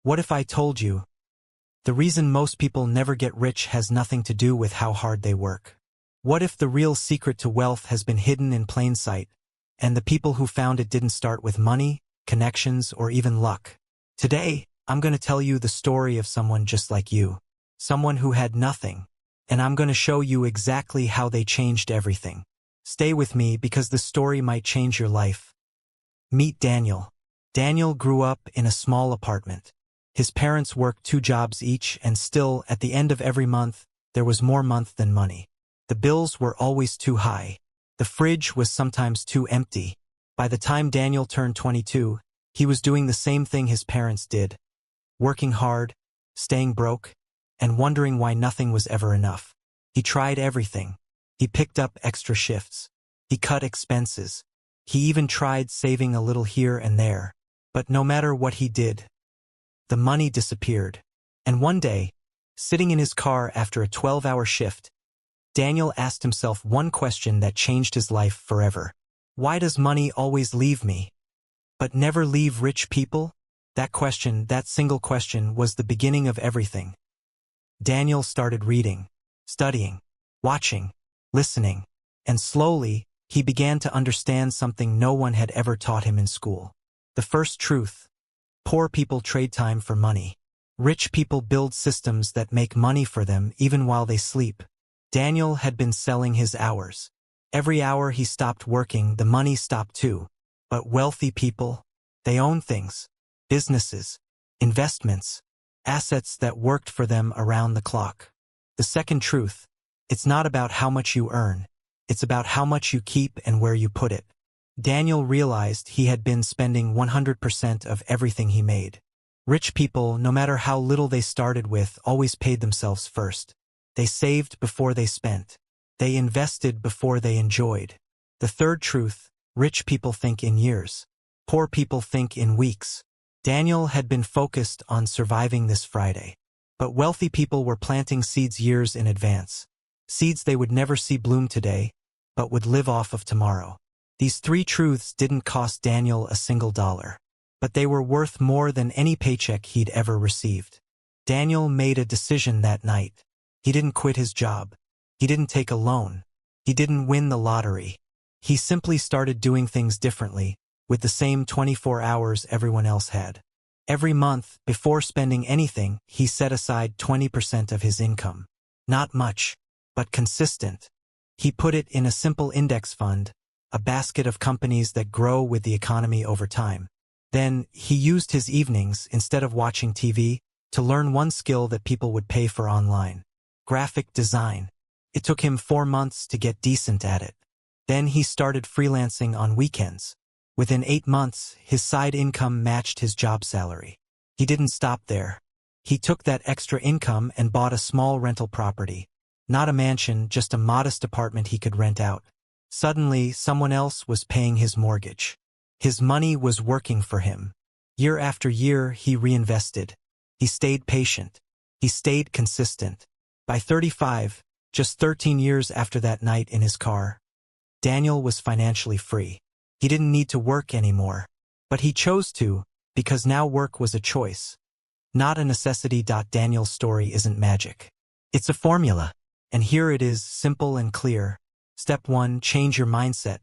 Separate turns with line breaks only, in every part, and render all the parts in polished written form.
What if I told you? The reason most people never get rich has nothing to do with how hard they work. What if the real secret to wealth has been hidden in plain sight, and the people who found it didn't start with money, connections, or even luck? Today, I'm going to tell you the story of someone just like you. Someone who had nothing, and I'm going to show you exactly how they changed everything. Stay with me because the story might change your life. Meet Daniel. Daniel grew up in a small apartment. His parents worked 2 jobs each, and still, at the end of every month, there was more month than money. The bills were always too high. The fridge was sometimes too empty. By the time Daniel turned 22, he was doing the same thing his parents did. Working hard, staying broke, and wondering why nothing was ever enough. He tried everything. He picked up extra shifts. He cut expenses. He even tried saving a little here and there. But no matter what he did, the money disappeared. And one day, sitting in his car after a 12-hour shift, Daniel asked himself one question that changed his life forever. Why does money always leave me, but never leave rich people? That question, that single question, was the beginning of everything. Daniel started reading, studying, watching, listening, and slowly, he began to understand something no one had ever taught him in school. The first truth: poor people trade time for money. Rich people build systems that make money for them even while they sleep. Daniel had been selling his hours. Every hour he stopped working, the money stopped too. But wealthy people, they own things, businesses, investments, assets that worked for them around the clock. The second truth: it's not about how much you earn, it's about how much you keep and where you put it. Daniel realized he had been spending 100% of everything he made. Rich people, no matter how little they started with, always paid themselves first. They saved before they spent. They invested before they enjoyed. The third truth: rich people think in years. Poor people think in weeks. Daniel had been focused on surviving this Friday. But wealthy people were planting seeds years in advance. Seeds they would never see bloom today, but would live off of tomorrow. These 3 truths didn't cost Daniel a single dollar, but they were worth more than any paycheck he'd ever received. Daniel made a decision that night. He didn't quit his job. He didn't take a loan. He didn't win the lottery. He simply started doing things differently, with the same 24 hours everyone else had. Every month, before spending anything, he set aside 20% of his income. Not much, but consistent. He put it in a simple index fund, a basket of companies that grow with the economy over time. Then, he used his evenings, instead of watching TV, to learn one skill that people would pay for online: graphic design. It took him 4 months to get decent at it. Then he started freelancing on weekends. Within 8 months, his side income matched his job salary. He didn't stop there. He took that extra income and bought a small rental property. Not a mansion, just a modest apartment he could rent out. Suddenly, someone else was paying his mortgage. His money was working for him. Year after year, he reinvested. He stayed patient. He stayed consistent. By 35, just 13 years after that night in his car, Daniel was financially free. He didn't need to work anymore. But he chose to, because now work was a choice, not a necessity. Daniel's story isn't magic. It's a formula. And here it is, simple and clear. Step 1, change your mindset.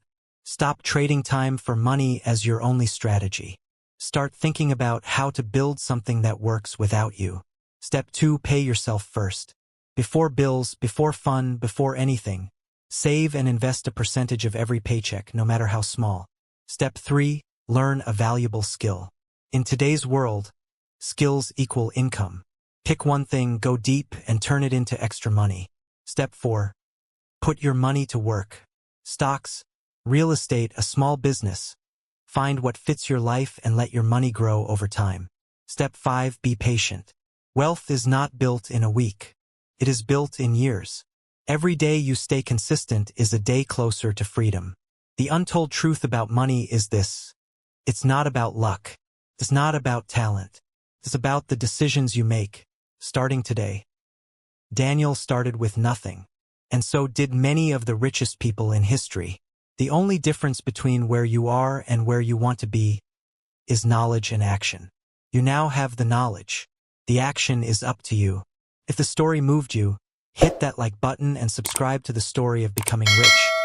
Stop trading time for money as your only strategy. Start thinking about how to build something that works without you. Step 2, pay yourself first. Before bills, before fun, before anything, save and invest a percentage of every paycheck, no matter how small. Step 3, learn a valuable skill. In today's world, skills equal income. Pick one thing, go deep, and turn it into extra money. Step 4, put your money to work. Stocks, real estate, a small business. Find what fits your life and let your money grow over time. Step 5, be patient. Wealth is not built in a week. It is built in years. Every day you stay consistent is a day closer to freedom. The untold truth about money is this: it's not about luck. It's not about talent. It's about the decisions you make, starting today. Daniel started with nothing, and so did many of the richest people in history. The only difference between where you are and where you want to be is knowledge and action. You now have the knowledge. The action is up to you. If the story moved you, hit that like button and subscribe to the story of becoming rich.